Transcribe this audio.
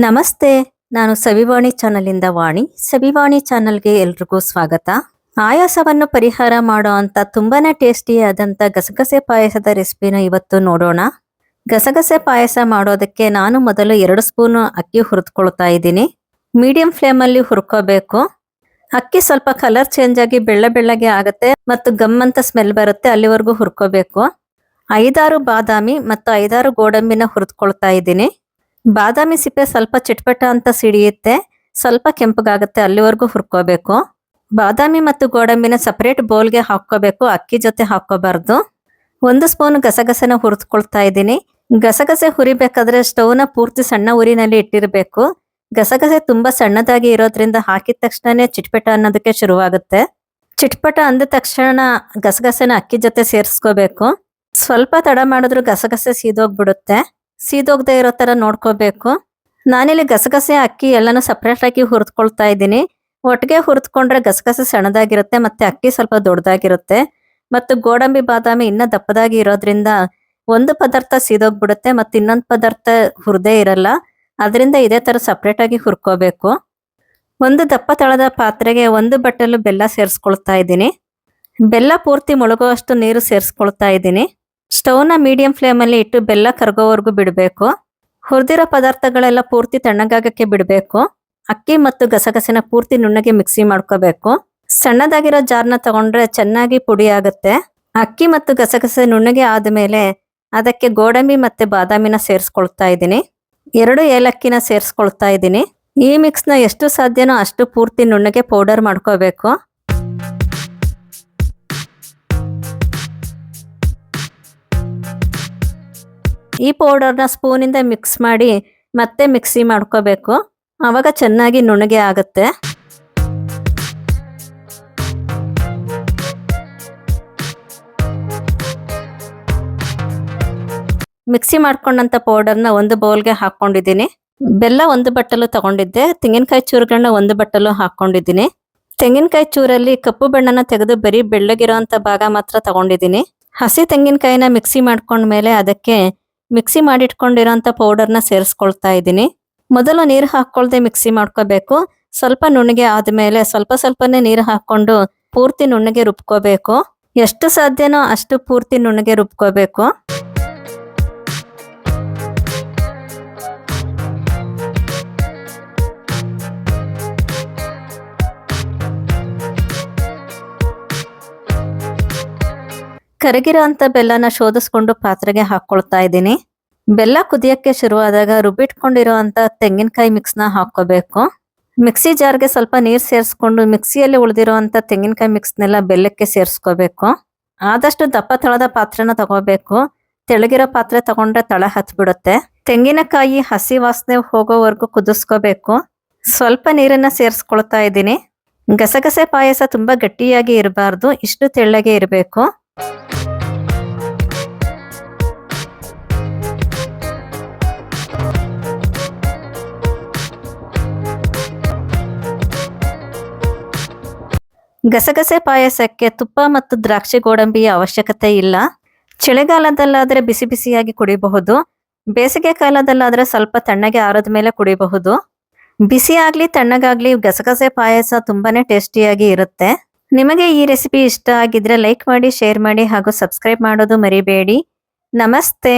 ನಮಸ್ತೆ. ನಾನು ಸವಿವಾಣಿ ಚಾನಲಿಂದ ವಾಣಿ. ಸವಿವಾಣಿ ಚಾನಲ್ಗೆ ಎಲ್ರಿಗೂ ಸ್ವಾಗತ. ಆಯಾಸವನ್ನು ಪರಿಹಾರ ಮಾಡುವಂತ ತುಂಬಾನೇ ಟೇಸ್ಟಿಯಾದಂಥ ಗಸಗಸೆ ಪಾಯಸದ ರೆಸಿಪಿನ ಇವತ್ತು ನೋಡೋಣ. ಗಸಗಸೆ ಪಾಯಸ ಮಾಡೋದಕ್ಕೆ ನಾನು ಮೊದಲು 2 ಸ್ಪೂನ್ ಅಕ್ಕಿ ಹುರಿದುಕೊಳ್ತಾ ಇದ್ದೀನಿ. ಮೀಡಿಯಂ ಫ್ಲೇಮಲ್ಲಿ ಹುರ್ಕೋಬೇಕು. ಅಕ್ಕಿ ಸ್ವಲ್ಪ ಕಲರ್ ಚೇಂಜ್ ಆಗಿ ಬೆಳ್ಳಗೆ ಆಗುತ್ತೆ ಮತ್ತು ಗಮ್ಮಂತ ಸ್ಮೆಲ್ ಬರುತ್ತೆ, ಅಲ್ಲಿವರೆಗೂ ಹುರ್ಕೋಬೇಕು. 5-6 ಬಾದಾಮಿ ಮತ್ತು 5-6 ಗೋಡಂಬಿನ ಹುರಿದುಕೊಳ್ತಾ ಇದ್ದೀನಿ. ಬಾದಾಮಿ ಸಿಪ್ಪೆ ಸ್ವಲ್ಪ ಚಿಟ್ಪಟ ಅಂತ ಸಿಡಿಯುತ್ತೆ, ಸ್ವಲ್ಪ ಕೆಂಪಗಾಗುತ್ತೆ, ಅಲ್ಲಿವರೆಗೂ ಹುರ್ಕೋಬೇಕು. ಬಾದಾಮಿ ಮತ್ತು ಗೋಡಂಬಿನ ಸಪರೇಟ್ ಬೌಲ್ಗೆ ಹಾಕೋಬೇಕು, ಅಕ್ಕಿ ಜೊತೆ ಹಾಕೋಬಾರ್ದು. 1 ಸ್ಪೂನ್ ಗಸಗಸೆನ ಹುರಿದುಕೊಳ್ತಾ ಇದ್ದೀನಿ. ಗಸಗಸೆ ಹುರಿಬೇಕಾದ್ರೆ ಸ್ಟವ್ನ ಪೂರ್ತಿ ಸಣ್ಣ ಉರಿನಲ್ಲಿ ಇಟ್ಟಿರಬೇಕು. ಗಸಗಸೆ ತುಂಬಾ ಸಣ್ಣದಾಗಿ ಇರೋದ್ರಿಂದ ಹಾಕಿದ ತಕ್ಷಣನೇ ಚಿಟ್ಪಟ ಅನ್ನೋದಕ್ಕೆ ಶುರುವಾಗುತ್ತೆ. ಚಿಟ್ಪಟ ಅಂದ ತಕ್ಷಣ ಗಸಗಸೆನ ಅಕ್ಕಿ ಜೊತೆ ಸೇರಿಸ್ಕೋಬೇಕು. ಸ್ವಲ್ಪ ತಡ ಮಾಡಿದ್ರು ಗಸಗಸೆ ಸೀದೋಗ್ಬಿಡುತ್ತೆ. ಸೀದೋಗದೆ ಇರೋ ತರ ನೋಡ್ಕೋಬೇಕು. ನಾನಿಲ್ಲಿ ಗಸಗಸೆ ಅಕ್ಕಿ ಎಲ್ಲಾನು ಸಪರೇಟ್ ಆಗಿ ಹುರಿದುಕೊಳ್ತಾ ಇದ್ದೀನಿ. ಒಟ್ಟಿಗೆ ಹುರಿದುಕೊಂಡ್ರೆ ಗಸಗಸೆ ಸಣ್ಣದಾಗಿರುತ್ತೆ ಮತ್ತೆ ಅಕ್ಕಿ ಸ್ವಲ್ಪ ದೊಡ್ಡದಾಗಿರುತ್ತೆ. ಮತ್ತು ಗೋಡಂಬಿ ಬಾದಾಮಿ ಇನ್ನ ದಪ್ಪದಾಗಿ ಇರೋದ್ರಿಂದ ಒಂದು ಪದಾರ್ಥ ಸೀದೋಗ್ಬಿಡುತ್ತೆ ಮತ್ತೆ ಇನ್ನೊಂದು ಪದಾರ್ಥ ಹುರಿದೇ ಇರಲ್ಲ. ಅದರಿಂದ ಇದೇ ತರ ಸಪರೇಟ್ ಆಗಿ ಹುರ್ಕೋಬೇಕು. ಒಂದು ದಪ್ಪ ತಳದ ಪಾತ್ರೆಗೆ 1 ಬಟ್ಟಲು ಬೆಲ್ಲ ಸೇರಿಸ್ಕೊಳ್ತಾ ಇದ್ದೀನಿ. ಬೆಲ್ಲ ಪೂರ್ತಿ ಮುಳುಗುವಷ್ಟು ನೀರು ಸೇರಿಸ್ಕೊಳ್ತಾ ಇದ್ದೀನಿ. ಸ್ಟವ್ನ ಮೀಡಿಯಂ ಫ್ಲೇಮಲ್ಲಿ ಇಟ್ಟು ಬೆಲ್ಲ ಕರಗೋವರೆಗೂ ಬಿಡಬೇಕು. ಹುರಿದಿರೋ ಪದಾರ್ಥಗಳೆಲ್ಲ ಪೂರ್ತಿ ತಣ್ಣಗಾಗಕ್ಕೆ ಬಿಡಬೇಕು. ಅಕ್ಕಿ ಮತ್ತು ಗಸಗಸೆನ ಪೂರ್ತಿ ನುಣ್ಣಗೆ ಮಿಕ್ಸಿ ಮಾಡ್ಕೋಬೇಕು. ಸಣ್ಣದಾಗಿರೋ ಜಾರ್ನ ತಗೊಂಡ್ರೆ ಚೆನ್ನಾಗಿ ಪುಡಿ ಆಗುತ್ತೆ. ಅಕ್ಕಿ ಮತ್ತು ಗಸಗಸೆ ನುಣ್ಣಗೆ ಆದ್ಮೇಲೆ ಅದಕ್ಕೆ ಗೋಡಂಬಿ ಮತ್ತೆ ಬಾದಾಮಿನ ಸೇರಿಸ್ಕೊಳ್ತಾ ಇದ್ದೀನಿ. 2 ಏಲಕ್ಕಿನ ಸೇರಿಸ್ಕೊಳ್ತಾ ಇದ್ದೀನಿ. ಈ ಮಿಕ್ಸ್ನ ಎಷ್ಟು ಸಾಧ್ಯನೋ ಅಷ್ಟು ಪೂರ್ತಿ ನುಣ್ಣಗೆ ಪೌಡರ್ ಮಾಡ್ಕೋಬೇಕು. ಈ ಪೌಡರ್ನ ಸ್ಪೂನಿಂದ ಮಿಕ್ಸ್ ಮಾಡಿ ಮತ್ತೆ ಮಿಕ್ಸಿ ಮಾಡ್ಕೋಬೇಕು. ಆವಾಗ ಚೆನ್ನಾಗಿ ನುಣ್ಣಗೆ ಆಗುತ್ತೆ. ಮಿಕ್ಸಿ ಮಾಡ್ಕೊಂಡಂತ ಪೌಡರ್ನ ಒಂದು ಬೌಲ್ಗೆ ಹಾಕೊಂಡಿದ್ದೀನಿ. ಬೆಲ್ಲ 1 ಬಟ್ಟಲು ತಗೊಂಡಿದ್ದೆ. ತೆಂಗಿನಕಾಯಿ ಚೂರುಗಳನ್ನ 1 ಬಟ್ಟಲು ಹಾಕೊಂಡಿದ್ದೀನಿ. ತೆಂಗಿನಕಾಯಿ ಚೂರಲ್ಲಿ ಕಪ್ಪು ಬಣ್ಣನ ತೆಗೆದು ಬರೀ ಬೆಳ್ಳಗಿರೋಂಥ ಭಾಗ ಮಾತ್ರ ತಗೊಂಡಿದ್ದೀನಿ. ಹಸಿ ತೆಂಗಿನಕಾಯಿನ ಮಿಕ್ಸಿ ಮಾಡ್ಕೊಂಡ್ಮೇಲೆ ಅದಕ್ಕೆ ಮಿಕ್ಸಿ ಮಾಡಿಟ್ಕೊಂಡಿರೋಂಥ ಪೌಡರ್ನ ಸೇರಿಸ್ಕೊಳ್ತಾ ಇದ್ದೀನಿ. ಮೊದಲು ನೀರು ಹಾಕೊಳ್ದೆ ಮಿಕ್ಸಿ ಮಾಡ್ಕೋಬೇಕು. ಸ್ವಲ್ಪ ನುಣ್ಣಗೆ ಆದ್ಮೇಲೆ ಸ್ವಲ್ಪನೇ ನೀರು ಹಾಕೊಂಡು ಪೂರ್ತಿ ನುಣ್ಣಗೆ ರುಬ್ಕೋಬೇಕು. ಎಷ್ಟು ಸಾಧ್ಯನೋ ಅಷ್ಟು ಪೂರ್ತಿ ನುಣ್ಣಗೆ ರುಬ್ಕೋಬೇಕು. ಕರಗಿರೋ ಅಂತ ಬೆಲ್ಲನ ಶೋಧಿಸ್ಕೊಂಡು ಪಾತ್ರೆಗೆ ಹಾಕೊಳ್ತಾ ಇದ್ದೀನಿ. ಬೆಲ್ಲ ಕುದಿಯಕ್ಕೆ ಶುರುವಾದಾಗ ರುಬ್ಬಿಟ್ಕೊಂಡಿರೋ ಅಂತ ತೆಂಗಿನಕಾಯಿ ಮಿಕ್ಸ್ನ ಹಾಕೋಬೇಕು. ಮಿಕ್ಸಿ ಜಾರ್ಗೆ ಸ್ವಲ್ಪ ನೀರು ಸೇರಿಸ್ಕೊಂಡು ಮಿಕ್ಸಿಯಲ್ಲಿ ಉಳಿದಿರೋ ಅಂತ ತೆಂಗಿನಕಾಯಿ ಮಿಕ್ಸ್ನೆಲ್ಲ ಬೆಲ್ಲಕ್ಕೆ ಸೇರಿಸ್ಕೋಬೇಕು. ಆದಷ್ಟು ದಪ್ಪ ತಳದ ಪಾತ್ರೆನ ತಗೋಬೇಕು. ತೆಳಗಿರೋ ಪಾತ್ರೆ ತಗೊಂಡ್ರೆ ತಳ ಹತ್ಬಿಡುತ್ತೆ. ತೆಂಗಿನಕಾಯಿ ಹಸಿ ವಾಸನೆ ಹೋಗೋವರೆಗೂ ಕುದಿಸ್ಕೋಬೇಕು. ಸ್ವಲ್ಪ ನೀರನ್ನ ಸೇರಿಸ್ಕೊಳ್ತಾ ಇದ್ದೀನಿ. ಗಸಗಸೆ ಪಾಯಸ ತುಂಬಾ ಗಟ್ಟಿಯಾಗಿ ಇರಬಾರ್ದು, ಇಷ್ಟು ತೆಳ್ಳಗೆ ಇರಬೇಕು. ಗಸಗಸೆ ಪಾಯಸಕ್ಕೆ ತುಪ್ಪ ಮತ್ತು ದ್ರಾಕ್ಷಿ ಗೋಡಂಬಿಯ ಅವಶ್ಯಕತೆ ಇಲ್ಲ. ಚಳಿಗಾಲದಲ್ಲಾದ್ರೆ ಬಿಸಿ ಬಿಸಿಯಾಗಿ ಕುಡಿಬಹುದು. ಬೇಸಿಗೆ ಕಾಲದಲ್ಲಾದ್ರೆ ಸ್ವಲ್ಪ ತಣ್ಣಗೆ ಆರಿದ ಮೇಲೆ ಕುಡಿಬಹುದು. ಬಿಸಿ ಆಗ್ಲಿ ತಣ್ಣಗಾಗ್ಲಿ ಗಸಗಸೆ ಪಾಯಸ ತುಂಬಾನೇ ಟೇಸ್ಟಿಯಾಗಿ ಇರುತ್ತೆ. ನಿಮಗೆ ಈ ರೆಸಿಪಿ ಇಷ್ಟ ಆಗಿದ್ರೆ ಲೈಕ್ ಮಾಡಿ, ಶೇರ್ ಮಾಡಿ ಹಾಗೂ ಸಬ್ಸ್ಕ್ರೈಬ್ ಮಾಡೋದು ಮರಿಬೇಡಿ. ನಮಸ್ತೆ.